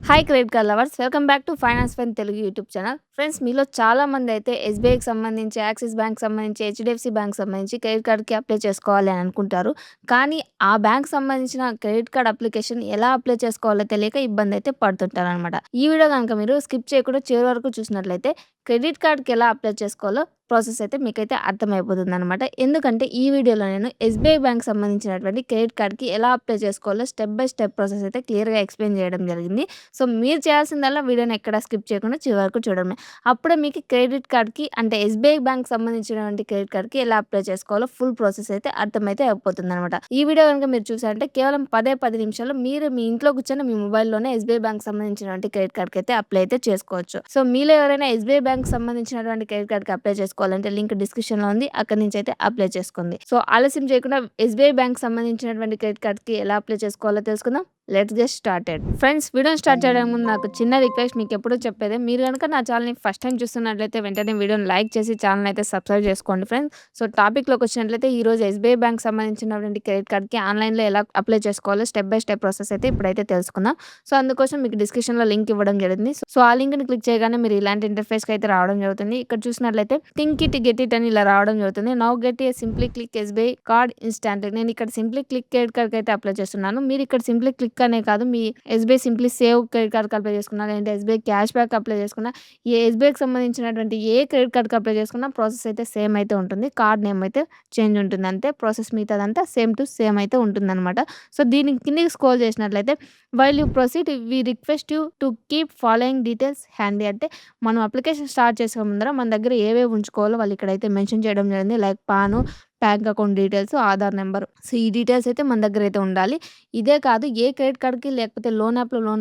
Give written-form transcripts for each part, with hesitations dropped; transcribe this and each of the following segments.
Hi credit card lovers, welcome back to finance ఫెన్ Telugu YouTube channel. Friends, మీలో చాలా మంది అయితే ఎస్బీఐకి సంబంధించి, యాక్సిస్ బ్యాంక్ సంబంధించి, హెచ్డిఎఫ్సి బ్యాంక్ సంబంధించి క్రెడిట్ కార్డ్కి అప్లై చేసుకోవాలి అని అనుకుంటారు. కానీ ఆ బ్యాంక్ సంబంధించిన క్రెడిట్ కార్డ్ అప్లికేషన్ ఎలా అప్లై చేసుకోవాలో తెలియక ఇబ్బంది అయితే పడుతుంటారు అనమాట. ఈ వీడియో కనుక మీరు స్కిప్ చేయకుండా చివరి వరకు చూసినట్లయితే క్రెడిట్ కార్డ్కి ఎలా అప్లై చేసుకోవాలో ప్రాసెస్ అయితే మీకైతే అర్థమైపోతుంది అనమాట. ఎందుకంటే ఈ వీడియోలో నేను ఎస్బీఐ బ్యాంక్ సంబంధించినటువంటి క్రెడిట్ కార్డ్కి ఎలా అప్లై చేసుకోవాలో స్టెప్ బై స్టెప్ ప్రాసెస్ అయితే క్లియర్గా ఎక్స్ప్లెయిన్ చేయడం జరిగింది. సో మీరు చేయాల్సిందల్లా వీడియోని ఎక్కడ స్కిప్ చేయకుండా చివరి వరకు చూడడమే. అప్పుడే మీకు క్రెడిట్ కార్డ్‌కి అంటే ఎస్‌బీఐ బ్యాంక్ సంబంధించినటువంటి క్రెడిట్ కార్డ్‌కి ఎలా అప్లై చేసుకోవాలో ఫుల్ ప్రాసెస్ అయితే అర్థమైతే అయిపోతుందనమాట. ఈ వీడియో గనుక మీరు చూసారంటే కేవలం 10 నిమిషాల్లో మీరు మీ ఇంట్లో కూర్చొని మీ మొబైల్‌లోనే ఎస్‌బీఐ బ్యాంక్ సంబంధించినటువంటి క్రెడిట్ కార్డ్‌కి అయితే అప్లై అయితే చేసుకోవచ్చు. సో మీలో ఎవరైనా ఎస్‌బీఐ బ్యాంక్ సంబంధించినటువంటి క్రెడిట్ కార్డ్‌కి అప్లై చేసుకోవాలంటే లింక్ డిస్క్రిప్షన్‌లో ఉంది. అక్కడి నుంచి అయితే అప్లై చేసుకోండి. సో ఆలస్యం చేయకుండా ఎస్‌బీఐ బ్యాంక్ సంబంధించినటువంటి క్రెడిట్ కార్డ్‌కి ఎలా అప్లై చేసుకోవాలో తెలుసుకుందాం. Let's get started. ఫ్రెండ్స్, వీడియోని స్టార్ట్ చేయడానికి ముందు నాకు చిన్న రిక్వెస్ట్. మీకు ఎప్పుడూ చెప్పేదే, మీరు కనుక నా ఛానల్ని ఫస్ట్ టైం చూస్తున్నట్లయితే వెంటనే వీడియోని లైక్ చేసి ఛానల్ అయితే సబ్స్క్రైబ్ చేసుకోండి ఫ్రెండ్స్. సో టాపిక్లోకి వచ్చినట్లయితే ఈరోజు ఎస్బీఐ బ్యాంక్ సంబంధించినటువంటి క్రెడిట్ కార్డ్కి ఆన్లైన్లో ఎలా అప్లై చేసుకోవాలో స్టెప్ బై స్టెప్ ప్రాసెస్ అయితే ఇప్పుడైతే తెలుసుకుందాం. సో అందుకోసం మీకు డిస్క్రిప్షన్లో లింక్ ఇవ్వడం జరిగింది. సో ఆ లింక్ని క్లిక్ చేయగానే మీరు ఇలాంటి ఇంటర్ఫేస్కి అయితే రావడం జరుగుతుంది. ఇక్కడ చూసినట్లయితే థింక్ ఇట్ గెట్ ఇట్ అని ఇలా రావడం జరుగుతుంది. Now get a simply click SBI card instant. నేను ఇక్కడ సింప్లీ క్లిక్ క్రెడిట్ కార్డ్కి అయితే అప్లై చేస్తున్నాను. మీరు ఇక్కడ సింప్లీ క్లిక్ అనే కాదు, మీ ఎస్బీఐ సింప్లీ సేవ్ క్రెడిట్ కార్డ్కి అప్లై చేసుకున్నా, లేదంటే ఎస్బీఐ క్యాష్ బ్యాక్ అప్లై చేసుకున్నా, ఏ ఎస్బీఐకి సంబంధించినటువంటి ఏ క్రెడిట్ కార్డ్కి అప్లై చేసుకున్నా ప్రాసెస్ అయితే సేమ్ అయితే ఉంటుంది. కార్డ్ నేమ్ అయితే చేంజ్ ఉంటుంది అంతే. ప్రాసెస్ మిగతాదంతా సేమ్ టు సేమ్ అయితే ఉంటుందన్నమాట. సో దీని కిందకి స్క్రోల్ చేసినట్లయితే while you proceed we request you to keep following details handy. అంటే మనం అప్లికేషన్ స్టార్ట్ చేసే ముందర మన దగ్గర ఏవేవి ఉంచుకోవాలో వాళ్ళు ఇక్కడైతే మెన్షన్ చేయడం జరిగింది. Like PAN, bank account details, Aadhaar number. So ఈ డీటెయిల్స్ అయితే మన దగ్గర అయితే ఉండాలి. ఇదే కాదు, ఏ క్రెడిట్ కార్డ్‌కి లేకపోతే లోన్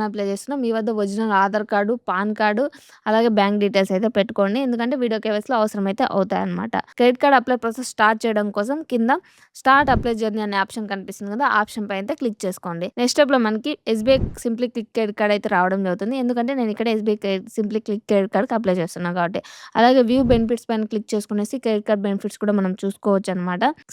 అప్లై చేస్తున్నా మీ వద్ద original Aadhaar card, PAN card, అలాగే బ్యాంక్ డీటెయిల్స్ అయితే పెట్టుకోండి. ఎందుకంటే వీడియో కేవైసీలో అవసరమైతే అవుతాయన్నమాట. Credit card apply process start చేయడం కోసం కింద స్టార్ట్ అప్లై జర్నీ అనే ఆప్షన్ కనిపిస్తుంది కదా, ఆ ఆప్షన్ పై అయితే క్లిక్ చేసుకోండి. నెక్స్ట్ స్టెప్‌లో మనకి SBI simply click credit card అయితే రావడం జరుగుతుంది. ఎందుకంటే నేను ఇక్కడ ఎస్బీఐ సింప్లీ క్లిక్ క్రెడిట్ కార్డ్‌కి అప్లై చేస్తున్నాను కాబట్టి. అలాగే వ్యూ బెనిఫిట్స్ పైన క్లిక్ చేసుకునేసి క్రెడిట్ కార్డ్ బెనిఫిట్స్ కూడా మనం చూసుకోవచ్చు అనమాట.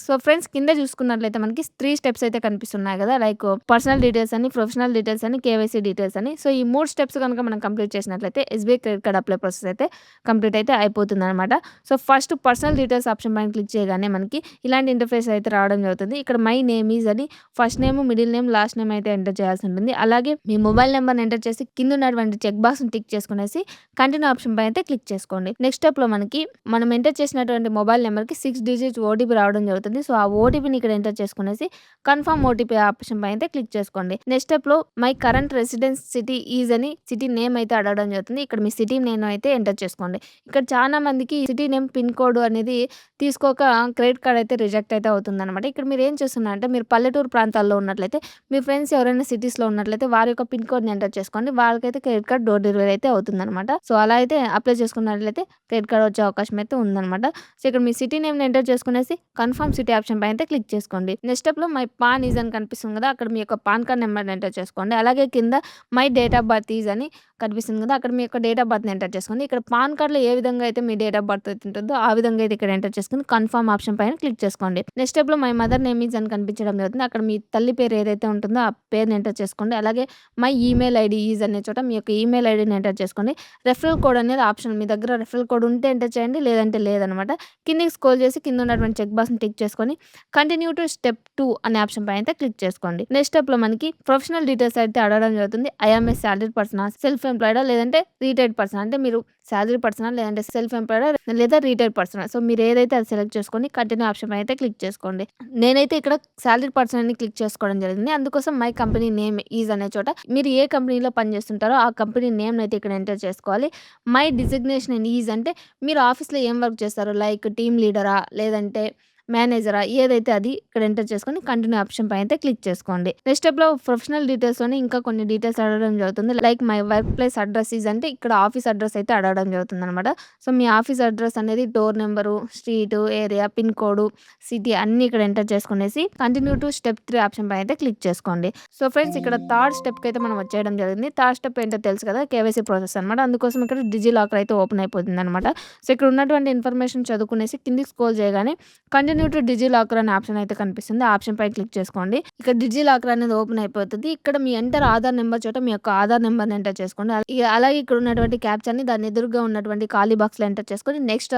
సో ఫ్రెండ్స్, కింద చూసుకున్నట్లయితే మనకి 3 స్టెప్స్ అయితే కనిపిస్తున్నాయి కదా, లైక్ పర్సనల్ డీటెయిల్స్ అని, ప్రొఫెషనల్ డీటెయిల్స్ అని, కేవైసీ డీటెయిల్స్ అని. సో ఈ 3 స్టెప్స్ కనుక మనం కంప్లీట్ చేసినట్లయితే SBI credit card apply process అయితే కంప్లీట్ అయితే అయిపోతుంది అనమాట. So first personal details option పైన క్లిక్ చేయగానే మనకి ఇలాంటి ఇంటర్ఫేస్ అయితే రావడం జరుగుతుంది. ఇక్కడ మై నేమ్ ఈజ్ అని first name, middle name, last name అయితే ఎంటర్ చేయాల్సి ఉంటుంది. అలాగే మీ మొబైల్ నెంబర్ని ఎంటర్ చేసి కింద ఉన్నటువంటి చెక్ బాక్స్ని టిక్ చేసుకునేసి కంటిన్యూ ఆప్షన్ పైన అయితే క్లిక్ చేసుకోండి. నెక్స్ట్ స్టెప్లో మనకి మనం ఎంటర్ చేసినటువంటి మొబైల్ నెంబర్కి 6 డిజిట్స్ ఓటీపీ రావడం జరుగుతుంది. సో ఆ ఓటీపీని ఇక్కడ ఎంటర్ చేసుకునేసి కన్ఫర్మ్ ఓటీపీ ఆప్షన్ పైన అయితే క్లిక్ చేసుకోండి. నెక్స్ట్ స్టెప్లో my current residence city is అని సిటీ నేమ్ అయితే అడగడం జరుగుతుంది. ఇక్కడ మీ సిటీ నేమ్ అయితే ఎంటర్ చేసుకోండి. ఇక్కడ చాలా మందికి సిటీ నేమ్ పిన్ కోడ్ అనేది తీసుకోక క్రెడిట్ కార్డ్ అయితే రిజెక్ట్ అయితే అవుతుందన్నమాట. ఇక్కడ మీరు ఏం చేస్తున్నారంటే, మీరు పల్లెటూరు ప్రాంతాల్లో ఉన్నట్లయితే, మీ ఫ్రెండ్స్ ఎవరైనా సిటీస్లో ఉన్నట్లయితే వారి యొక్క పిన్ కోడ్ని ఎంటర్ చేసుకోండి. వాళ్ళకైతే క్రెడిట్ కార్డ్ డోర్ డెలివరీ అయితే అవుతుందన్నమాట. సో అలా అయితే అప్లై చేసుకున్నట్లయితే క్రెడిట్ కార్డ్ వచ్చే అవకాశం అయితే ఉందన్నమాట. సో ఇక్కడ మీ సిటీ నేమ్ని ఎంటర్ చేసుకునేసి కన్ఫర్మ్ సిటీ ఆప్షన్ పైన అయితే క్లిక్ చేసుకోండి. నెక్స్ట్ స్టెప్లో మై పాన్ ఈజ్ అని కనిపిస్తుంది కదా, అక్కడ మీ యొక్క పాన్ కార్డ్ నెంబర్ని ఎంటర్ చేసుకోండి. అలాగే కింద my date of birth is అని కనిపిస్తుంది కదా, అక్కడ మీ యొక్క డేట్ ఆఫ్ బర్త్ని ఎంటర్ చేసుకోండి. ఇక్కడ పాన్ కార్డ్లో ఏ విధంగా అయితే మీ డేట్ ఆఫ్ బర్త్ అయితే ఉంటుందో ఆ విధంగా అయితే ఇక్కడ ఎంటర్ చేసుకుని కన్ఫర్మ్ ఆప్షన్ పైన క్లిక్ చేసుకోండి. నెక్స్ట్ స్టెప్లో మై మదర్ నేమ్ ఈజ్ అని కనిపించడం జరుగుతుంది. అక్కడ మీ తల్లి పేరు ఏదైతే ఉంటుందో ఆ పేరుని ఎంటర్ చేసుకోండి. అలాగే మై ఈమెయిల్ ఐడి ఈజ్ అనే చోట మీ యొక్క ఈమెయిల్ ఐడిని ఎంటర్ చేసుకోండి. రెఫరల్ కోడ్ అనేది ఆప్షన్, మీ దగ్గర రెఫరల్ కోడ్ ఉంటే ఎంటర్ చేయండి, లేదంటే లేదనమాట. కిందికి స్క్రోల్ చేసి కింద ఉన్నటువంటి చెక్ బాక్స్ని టిక్ చేసుకొని కంటిన్యూ టు స్టెప్ 2 అనే ఆప్షన్ పైన అయితే క్లిక్ చేసుకోండి. నెక్స్ట్ స్టెప్లో మనకి ప్రొఫెషనల్ డీటెయిల్స్ అయితే అడగడం జరుగుతుంది. ఐఎమ్ ఏ సాలరీ పర్సనా, సెల్ఫ్ ఎంప్లాయిడా, లేదంటే రిటైర్డ్ పర్సన్. అంటే మీరు సాలరీ పర్సనా, లేదంటే సెల్ఫ్ ఎంప్లాయిడా, లేదా రిటైర్డ్ పర్సనా. సో మీరు ఏదైతే అది సెలెక్ట్ చేసుకొని కంటిన్యూ ఆప్షన్ పైన అయితే క్లిక్ చేసుకోండి. నేనైతే ఇక్కడ సాలరీ పర్సన్ అని క్లిక్ చేసుకోవడం జరిగింది. అందుకోసం మై కంపెనీ నేమ్ ఈజ్ అనే చోట మీరు ఏ కంపెనీలో పనిచేస్తుంటారో ఆ కంపెనీ నేమ్ అయితే ఇక్కడ ఎంటర్ చేసుకోవాలి. మై డిజిగ్నేషన్ ఈజ్ అంటే మీరు ఆఫీస్లో ఏం వర్క్ చేస్తారు, లైక్ టీమ్ లీడరా, లేదంటే మేనేజరా, ఏదైతే అది ఇక్కడ ఎంటర్ చేసుకొని కంటిన్యూ ఆప్షన్ పైన అయితే క్లిక్ చేసుకోండి. నెక్స్ట్ స్టెప్లో ప్రొఫెషనల్ డీటెయిల్స్లోనే ఇంకా కొన్ని డీటెయిల్స్ అడగడం జరుగుతుంది. Like my work place address is అంటే ఇక్కడ ఆఫీస్ అడ్రస్ అయితే అడగడం జరుగుతుంది అనమాట. సో మీ ఆఫీస్ అడ్రస్ అనేది door number, street, area, pin code, city అన్ని ఇక్కడ ఎంటర్ చేసుకునేసి కంటిన్యూ టు స్టెప్ 3 ఆప్షన్ పైన అయితే క్లిక్ చేసుకోండి. సో ఫ్రెండ్స్, ఇక్కడ థర్డ్ స్టెప్కి అయితే మనం వచ్చేయడం జరిగింది. థర్డ్ స్టెప్ ఏంటో తెలుసు కదా, కేవైసీ ప్రాసెస్ అనమాట. అందుకోసం ఇక్కడ డిజి లాకర్ అయితే ఓపెన్ అయిపోతుంది అనమాట. సో ఇక్కడ ఉన్నటువంటి ఇన్ఫర్మేషన్ చదువుకునేసి కిందికి స్క్రోల్ చేయగానే కంటిన్యూ కంటిన్యూ టు డిజిలాకర్ అనే ఆప్షన్ అయితే కనిపిస్తుంది. ఆ ఆప్షన్ పై క్లిక్ చేసుకోండి. ఇక్కడ డిజిలాకర్ అనేది ఓపెన్ అయిపోతది. ఇక్కడ మీ ఎంటర్ ఆధార్ నంబర్ చోట మీ యొక్క ఆధార్ నంబర్‌ని ఎంటర్ చేసుకోండి. అలాగే ఇక్కడ ఉన్నటువంటి క్యాప్చాని దాని ఎదురుగా ఉన్నటువంటి ఖాళీ బాక్స్‌లో ఎంటర్ చేసుకొని నెక్స్ట్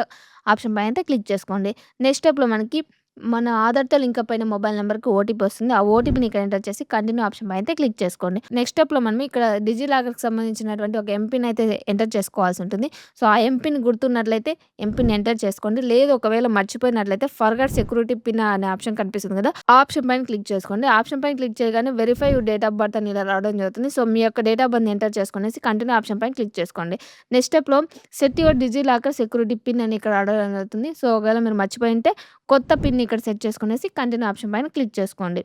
ఆప్షన్ పైన అయితే క్లిక్ చేసుకోండి. నెక్స్ట్ స్టెప్‌లో మనకి మన ఆధార్‌తో లింకప్ అయిన మొబైల్ నంబర్‌కి ఓటీపీ వస్తుంది. ఆ ఓటీపీని ఇక్కడ ఎంటర్ చేసి కంటిన్యూ ఆప్షన్ పైన అయితే క్లిక్ చేసుకోండి. నెక్స్ట్ స్టెప్‌లో మనం ఇక్కడ డిజిలాకర్‌కి సంబంధించినటువంటి ఒక ఎంపిన్ అయితే ఎంటర్ చేసుకోవాల్సి ఉంటుంది. సో, ఆ ఎంపిన్ గుర్తున్నట్లయితే ఎంపిన్ ఎంటర్ చేసుకోండి. లేదు ఒకవేళ మర్చిపోయినట్లయితే ఫర్గాట్ సెక్యూరిటీ పిన్ అనే ఆప్షన్ కనిపిస్తుంది కదా! ఆ ఆప్షన్ పైన క్లిక్ చేసుకోండి. ఆ ఆప్షన్ పైన క్లిక్ చేయగానే verify your date of birth అని ఇలా రావడం జరుగుతుంది. సో, మీ యొక్క డేట్ ఆఫ్ బర్త్‌ని ఎంటర్ చేసుకొనేసి కంటిన్యూ ఆప్షన్ పైన క్లిక్ చేసుకోండి. నెక్స్ట్ స్టెప్‌లో set your DigiLocker security pin అని ఇక్కడ రావడం జరుగుతుంది. సో, ఒకవేళ మీరు మర్చిపోయుంటే కొత్త పిన్‌ని ఇక్కడ సెట్ చేసుకొనేసి కంటిన్యూ ఆప్షన్ పైన క్లిక్ చేసుకోండి.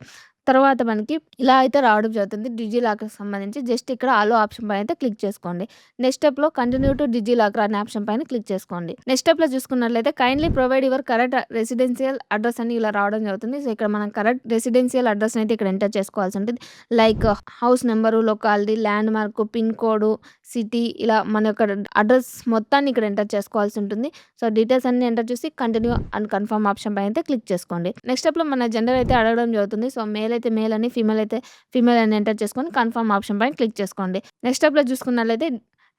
తర్వాత మనకి ఇలా అయితే రావడం జరుగుతుంది డిజిలాకర్‌కి సంబంధించి. జస్ట్ ఇక్కడ అలో ఆప్షన్ పైన అయితే క్లిక్ చేసుకోండి. నెక్స్ట్ స్టెప్‌లో కంటిన్యూ టు డిజిలాకర్ అనే ఆప్షన్ పైన క్లిక్ చేసుకోండి. నెక్స్ట్ స్టెప్‌లో చూసుకున్నట్లయితే kindly provide your correct residential address అని ఇలా రావడం జరుగుతుంది. సో, ఇక్కడ మనం కరెక్ట్ రెసిడెన్షియల్ అడ్రెస్‌ని అయితే ఇక్కడ ఎంటర్ చేసుకోవాల్సి ఉంటుంది. Like house number, locality, land mark, pin code, city ఇలా మన యొక్క అడ్రెస్ మొత్తాన్ని ఇక్కడ ఎంటర్ చేసుకోవాల్సి ఉంటుంది. సో, డీటెయిల్స్ అన్నీ ఎంటర్ చేసి కంటిన్యూ అండ్ కన్ఫర్మ్ ఆప్షన్ పైన అయితే క్లిక్ చేసుకోండి. నెక్స్ట్ స్టెప్‌లో మన జెండర్ అయితే అడగడం జరుగుతుంది. సో, మేల్ అయితే మేల్ అని, ఫీమేల్ అయితే ఫీమేల్ అని ఎంటర్ చేసుకొని కన్ఫర్మ్ ఆప్షన్ పైన క్లిక్ చేసుకోండి. నెక్స్ట్ స్టెప్‌లో చూసుకున్నట్లయితే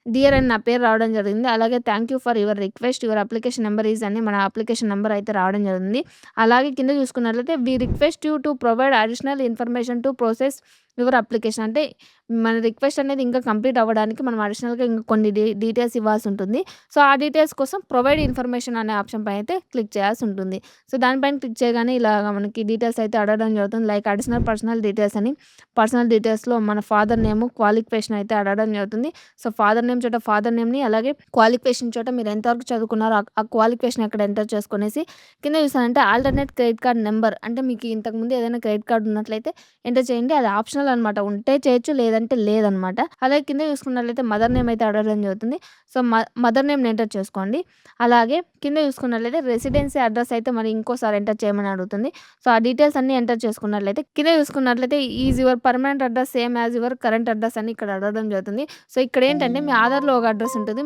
డియర్ అని నా పేరు రావడం జరిగింది. అలాగే thank you for your request your application number is అని మన అప్లికేషన్ నంబర్ అయితే రావడం జరిగింది. అలాగే కింద చూసుకున్నట్లయితే we request you to provide additional information to process your application అంటే మన రిక్వెస్ట్ అనేది ఇంకా కంప్లీట్ అవ్వడానికి మనం అడిషనల్‌గా ఇంకా కొన్ని డీటెయిల్స్ ఇవ్వాల్సి ఉంటుంది. సో, ఆ డీటెయిల్స్ కోసం ప్రొవైడ్ ఇన్ఫర్మేషన్ అనే ఆప్షన్ పైన అయితే క్లిక్ చేయాల్సి ఉంటుంది. సో, దానిపైన క్లిక్ చేయగానే ఇలాగ మనకి డీటెయిల్స్ అయితే అడగడం జరుగుతుంది. లైక్ అడిషనల్ పర్సనల్ డీటెయిల్స్ అని. పర్సనల్ డీటెయిల్స్‌లో మన ఫాదర్ నేము, క్వాలిఫికేషన్ అయితే అడగడం జరుగుతుంది. సో, ఫాదర్ నేమ్ చోట ఫాదర్ నేమ్‌ని అలాగే క్వాలిఫికేషన్ చోట మీరు ఎంతవరకు చదువుకున్నారో ఆ క్వాలిఫికేషన్ అక్కడ ఎంటర్ చేసుకొనేసి కింద చూసారంటే ఆల్టర్‌నేట్ క్రెడిట్ కార్డ్ నంబర్ అంటే మీకు ఇంతకుముందు ఏదైనా క్రెడిట్ కార్డ్ ఉన్నట్లయితే ఎంటర్ చేయండి. అది ఆప్షనల్ అనమాట. ఉంటే చేయొచ్చు లేదంటే లేదనమాట. అలాగే కింద చూసుకున్నట్లయితే మదర్ నేమ్ అయితే అడగడం జరుగుతుంది. సో, మదర్ నేమ్‌ని ఎంటర్ చేసుకోండి. అలాగే కింద చూసుకున్నట్లయితే రెసిడెన్సీ అడ్రెస్ అయితే మరి ఇంకోసారి ఎంటర్ చేయమని అడుగుతుంది. సో, ఆ డీటెయిల్స్ అన్నీ ఎంటర్ చేసుకున్నట్లయితే కింద చూసుకున్నట్లయితే is your permanent address same as your current address అని ఇక్కడ అడగడం జరుగుతుంది. సో, ఇక్కడ ఏంటంటే మీ ఆధార్‌లో ఒక అడ్రెస్ ఉంటుంది.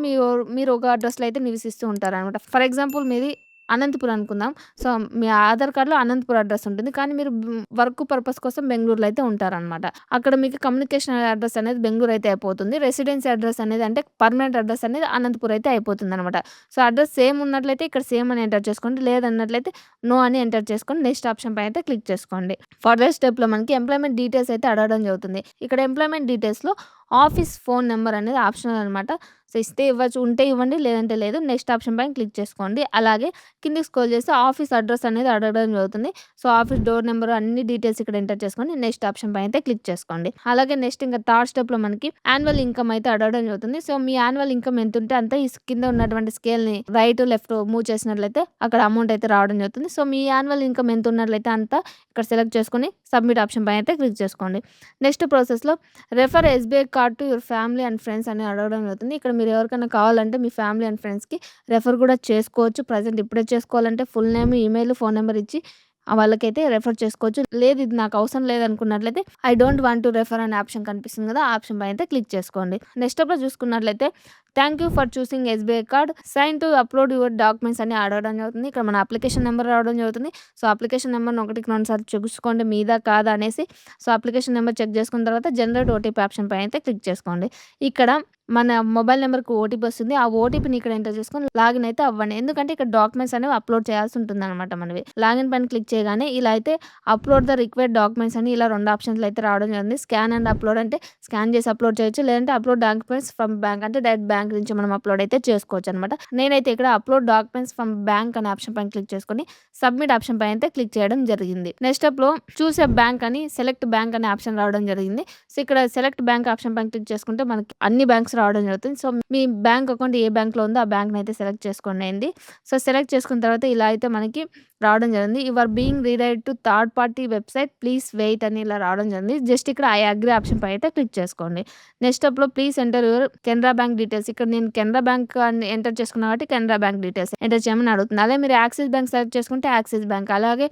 మీరు ఒక అడ్రెస్‌లో అయితే నివసిస్తూ ఉంటారనమాట. ఫర్ ఎగ్జాంపుల్ మీది అనంతపురం అనుకుందాం. సో, మీ ఆధార్ కార్డ్‌లో అనంతపురం అడ్రెస్ ఉంటుంది. కానీ మీరు వర్క్ పర్పస్ కోసం బెంగుళూరులో అయితే ఉంటారనమాట. అక్కడ మీకు కమ్యూనికేషన్ అడ్రెస్ అనేది బెంగుళూరు అయితే అయిపోతుంది. రెసిడెన్సీ అడ్రెస్ అనేది అంటే పర్మనెంట్ అడ్రెస్ అనేది అనంతపురం అయితే అయిపోతుందనమాట. సో, అడ్రెస్ సేమ్ ఉన్నట్లయితే ఇక్కడ సేమ్ అని ఎంటర్ చేసుకోండి. లేదన్నట్లయితే నో అని ఎంటర్ చేసుకొని నెక్స్ట్ ఆప్షన్ పైన అయితే క్లిక్ చేసుకోండి. ఫర్దర్ స్టెప్‌లో మనకి ఎంప్లాయ్‌మెంట్ డీటెయిల్స్ అయితే అడగడం జరుగుతుంది. ఇక్కడ ఎంప్లాయ్‌మెంట్ డీటెయిల్స్‌లో ఆఫీస్ ఫోన్ నంబర్ అనేది ఆప్షనల్ అనమాట. సో, ఇస్తే ఇవ్వచ్చు, ఉంటే ఇవ్వండి లేదంటే లేదు. నెక్స్ట్ ఆప్షన్ పైన క్లిక్ చేసుకోండి. అలాగే కిందకి స్క్రోల్ చేస్తే ఆఫీస్ అడ్రెస్ అనేది అడగడం జరుగుతుంది. సో, ఆఫీస్ డోర్ నెంబర్ అన్ని డీటెయిల్స్ ఇక్కడ ఎంటర్ చేసుకొని నెక్స్ట్ ఆప్షన్ పైన అయితే క్లిక్ చేసుకోండి. అలాగే నెక్స్ట్ ఇంకా థర్డ్ స్టెప్‌లో మనకి యాన్యువల్ ఇన్‌కమ్ అయితే అడగడం జరుగుతుంది. సో, మీ యాన్యువల్ ఇన్‌కమ్ ఎంతుంటే అంత ఈ కింద ఉన్నటువంటి స్కేల్‌ని రైట్, లెఫ్ట్ మూవ్ చేసినట్లయితే అక్కడ అమౌంట్ అయితే రావడం జరుగుతుంది. సో, మీ యాన్యువల్ ఇన్‌కమ్ ఎంత ఉన్నట్లయితే అంత ఇక్కడ సెలెక్ట్ చేసుకొని సబ్మిట్ ఆప్షన్ పైన అయితే క్లిక్ చేసుకోండి. నెక్స్ట్ ప్రాసెస్‌లో refer SBI card to your family and friends అని అడగడం జరుగుతుంది. ఇక్కడ మీరు ఎవరికైనా కావాలంటే మీ ఫ్యామిలీ అండ్ ఫ్రెండ్స్‌కి రెఫర్ కూడా చేసుకోవచ్చు. ప్రెజెంట్ ఇప్పుడే చేసుకోవాలంటే full name, email, phone number ఇచ్చి వాళ్ళకైతే రెఫర్ చేసుకోవచ్చు. లేదు ఇది నాకు అవసరం లేదనుకున్నట్లయితే I don't want to refer అనే ఆప్షన్ కనిపిస్తుంది కదా! ఆ ఆప్షన్ పైన అయితే క్లిక్ చేసుకోండి. నెక్స్ట్ స్టెప్‌లో చూసుకున్నట్లయితే thank you for choosing SBI card sign to upload your documents అని అడగడం జరుగుతుంది. ఇక్కడ మన అప్లికేషన్ నెంబర్ రావడం జరుగుతుంది. సో, అప్లికేషన్ నెంబర్‌ని ఒకటికి 2 సార్లు చూసుకోండి మీదా కాదా అనేసి. సో, అప్లికేషన్ నెంబర్ చెక్ చేసుకున్న తర్వాత జనరేట్ ఓటీపీ ఆప్షన్ పైన అయితే క్లిక్ చేసుకోండి. ఇక్కడ మన మొబైల్ నంబర్‌కి ఓటీపీ వస్తుంది. ఆ ఓటీపీని ఇక్కడ ఎంటర్ చేసుకొని లాగిన్ అయితే అవ్వండి. ఎందుకంటే ఇక్కడ డాక్యుమెంట్స్ అనేవి అప్‌లోడ్ చేయాల్సి ఉంటుందనమాట మనవి. లాగిన్ పైన క్లిక్ చేయగానే ఇలా అయితే అప్‌లోడ్ ద రిక్వైర్డ్ డాక్యుమెంట్స్ అని ఇలా 2 ఆప్షన్స్‌లో అయితే రావడం జరిగింది. స్కాన్ అండ్ అప్‌లోడ్ అంటే స్కాన్ చేసి అప్‌లోడ్ చేయొచ్చు. లేదంటే అప్‌లోడ్ డాక్యుమెంట్స్ ఫ్రమ్ బ్యాంక్ అంటే డైరెక్ట్ బ్యాంక్ నుంచి మనం అప్‌లోడ్ అయితే చేసుకోవచ్చనమాట. నేనైతే ఇక్కడ అప్‌లోడ్ డాక్యుమెంట్స్ ఫ్రమ్ బ్యాంక్ అనే ఆప్షన్ పైన క్లిక్ చేసుకొని సబ్మిట్ ఆప్షన్ పైన అయితే క్లిక్ చేయడం జరిగింది. నెక్స్ట్ స్టెప్‌లో చూస్ ఎ బ్యాంక్ అని సెలెక్ట్ బ్యాంక్ అనే ఆప్షన్ రావడం జరిగింది. సో, ఇక్కడ సెలెక్ట్ బ్యాంక్ ఆప్షన్ పైన క్లిక్ చేసుకుంటే మనకి అన్ని బ్యాంక్స్ రావడం జరుగుతుంది. సో, మీ బ్యాంక్ అకౌంట్ ఏ బ్యాంక్‌లో ఉందో ఆ బ్యాంక్‌ని అయితే సెలెక్ట్ చేసుకోండి. సో, సెలెక్ట్ చేసుకున్న తర్వాత ఇలా అయితే మనకి రావడం జరిగింది. You are being redirected to third party website please wait అని ఇలా రావడం జరిగింది. జస్ట్ ఇక్కడ ఐ అగ్రీ ఆప్షన్ పై అయితే క్లిక్ చేసుకోండి. నెక్స్ట్ స్టెప్‌లో please enter your Canara bank details. ఇక్కడ నేను కెనరా బ్యాంక్ అని ఎంటర్ చేసుకున్నా కాబట్టి కెనరా బ్యాంక్ డీటెయిల్స్ ఎంటర్ చేయమని అడుగుతుంది. అదే మీరు యాక్సిస్ బ్యాంక్ సెలెక్ట్ చేసుకుంటే యాక్సిస్ బ్యాంక్, అలాగే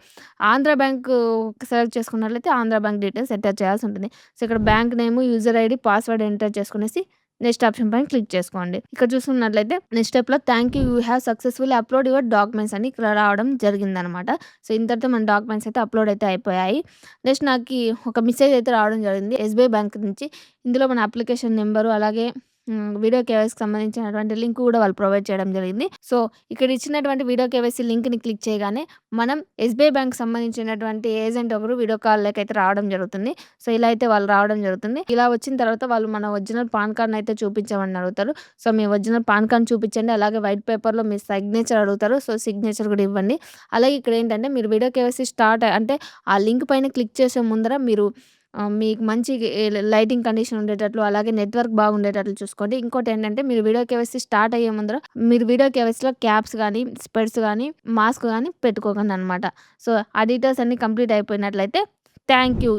ఆంధ్ర బ్యాంక్ సెలెక్ట్ చేసుకున్నట్లయితే ఆంధ్ర బ్యాంక్ డీటెయిల్స్ ఎంటర్ చేయాల్సి ఉంటుంది. సో, ఇక్కడ bank name, user ID, password enter చేసుకునేసి నెక్స్ట్ ఆప్షన్ పైన క్లిక్ చేసుకోండి. ఇక్కడ చూసుకున్నట్లయితే నెక్స్ట్ స్టెప్‌లో thank you have successfully upload your documents అని ఇక్కడ రావడం జరిగిందనమాట. సో, ఇంతటితో మన డాక్యుమెంట్స్ అయితే అప్‌లోడ్ అయితే అయిపోయాయి. నెక్స్ట్ నాకి ఒక మెసేజ్ అయితే రావడం జరిగింది ఎస్‌బీఐ బ్యాంక్ నుంచి. ఇందులో మన అప్లికేషన్ నంబరు అలాగే వీడియో కేవైసీకి సంబంధించినటువంటి లింక్ కూడా వాళ్ళు ప్రొవైడ్ చేయడం జరిగింది. సో, ఇక్కడ ఇచ్చినటువంటి వీడియో కేవైసీ లింక్‌ని క్లిక్ చేయగానే మనం ఎస్‌బీఐ బ్యాంక్‌కి సంబంధించినటువంటి ఏజెంట్ ఒకరు వీడియో కాల్‌లోకైతే రావడం జరుగుతుంది. సో, ఇలా అయితే వాళ్ళు రావడం జరుగుతుంది. ఇలా వచ్చిన తర్వాత వాళ్ళు మన ఒరిజినల్ పాన్ కార్డ్‌ని అయితే చూపించమని అడుగుతారు. సో, మీ ఒరిజినల్ పాన్ కార్డ్‌ని చూపించండి. అలాగే వైట్ పేపర్‌లో మీ సిగ్నేచర్ అడుగుతారు. సో, సిగ్నేచర్ కూడా ఇవ్వండి. అలాగే ఇక్కడ ఏంటంటే మీరు వీడియో కేవైసీ స్టార్ట్ అంటే ఆ లింక్ పైన క్లిక్ చేసే ముందర మీరు మీకు మంచి లైటింగ్ కండిషన్ ఉండేటట్లు, అలాగే నెట్వర్క్ బాగుండేటట్లు చూసుకోండి. ఇంకోటేంటంటే మీరు వీడియో కేవైసీ స్టార్ట్ అయ్యే ముందర మీరు వీడియో కేవైసీలో క్యాప్స్ గానీ, స్పెట్స్ గానీ, మాస్క్ గానీ పెట్టుకోకండనమాట. సో, ఆ డీటెయిల్స్ అన్నీ కంప్లీట్ అయిపోయినట్లయితే thank you.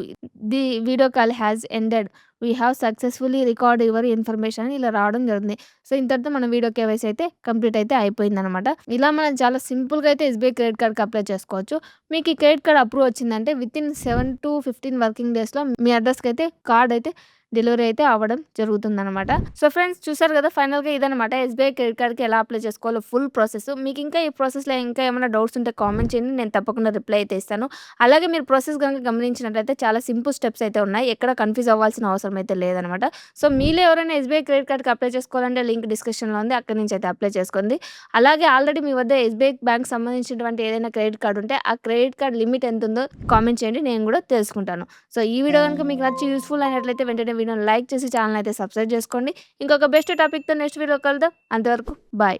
The video call has ended. We have successfully record your information అని ఇలా రావడం జరుగుతుంది. సో, ఇంతటితో మన వీడియో కేవైసీ అయితే కంప్లీట్ అయితే అయిపోయిందనమాట. ఇలా మనం చాలా సింపుల్‌గా అయితే ఎస్‌బీఐ క్రెడిట్ కార్డ్‌కి అప్లై చేసుకోవచ్చు. మీకు ఈ క్రెడిట్ కార్డ్ అప్రూవ్ వచ్చిందంటే వితిన్ 7-15 వర్కింగ్ డేస్‌లో మీ అడ్రస్‌కైతే కార్డ్ అయితే డెలివరీ అయితే అవ్వడం జరుగుతుందనమాట. సో, ఫ్రెండ్స్ చూసారు కదా! ఫైనల్‌గా ఇదనమాట ఎస్‌బీఐ క్రెడిట్ కార్డ్‌కి ఎలా అప్లై చేసుకోవాలో ఫుల్ ప్రాసెస్. మీకు ఇంకా ఈ ప్రాసెస్‌లో ఇంకా ఏమైనా డౌట్స్ ఉంటే కామెంట్ చేయండి. నేను తప్పకుండా రిప్లై అయితే ఇస్తాను. అలాగే మీరు ప్రాసెస్ గనుక గమనించినట్లయితే చాలా సింపుల్ స్టెప్స్ అయితే ఉన్నాయి. ఎక్కడ కన్‌ఫ్యూజ్ అవ్వాల్సిన అవసరం అయితే లేదనమాట. సో, మీలో ఎవరైనా ఎస్‌బీఐ క్రెడిట్ కార్డ్‌కి అప్లై చేసుకోవాలంటే లింక్ డిస్క్రిప్షన్‌లో ఉంది. అక్కడి నుంచి అయితే అప్లై చేసుకోండి. అలాగే ఆల్రెడీ మీ వద్ద ఎస్‌బీఐ బ్యాంక్ సంబంధించినటువంటి ఏదైనా క్రెడిట్ కార్డ్ ఉంటే ఆ క్రెడిట్ కార్డ్ లిమిట్ ఎంతుందో కామెంట్ చేయండి. నేను కూడా తెలుసుకుంటాను. సో, ఈ వీడియో గనుక మీకు నచ్చి యూజ్‌ఫుల్ అయినట్లయితే వెంటనే వీడియోని లైక్ చేసి ఛానెల్ అయితే సబ్స్క్రైబ్ చేసుకోండి. ఇంకొక బెస్ట్ టాపిక్‌తో నెక్స్ట్ వీడియోలో కలుద్దాం. అంతవరకు బాయ్.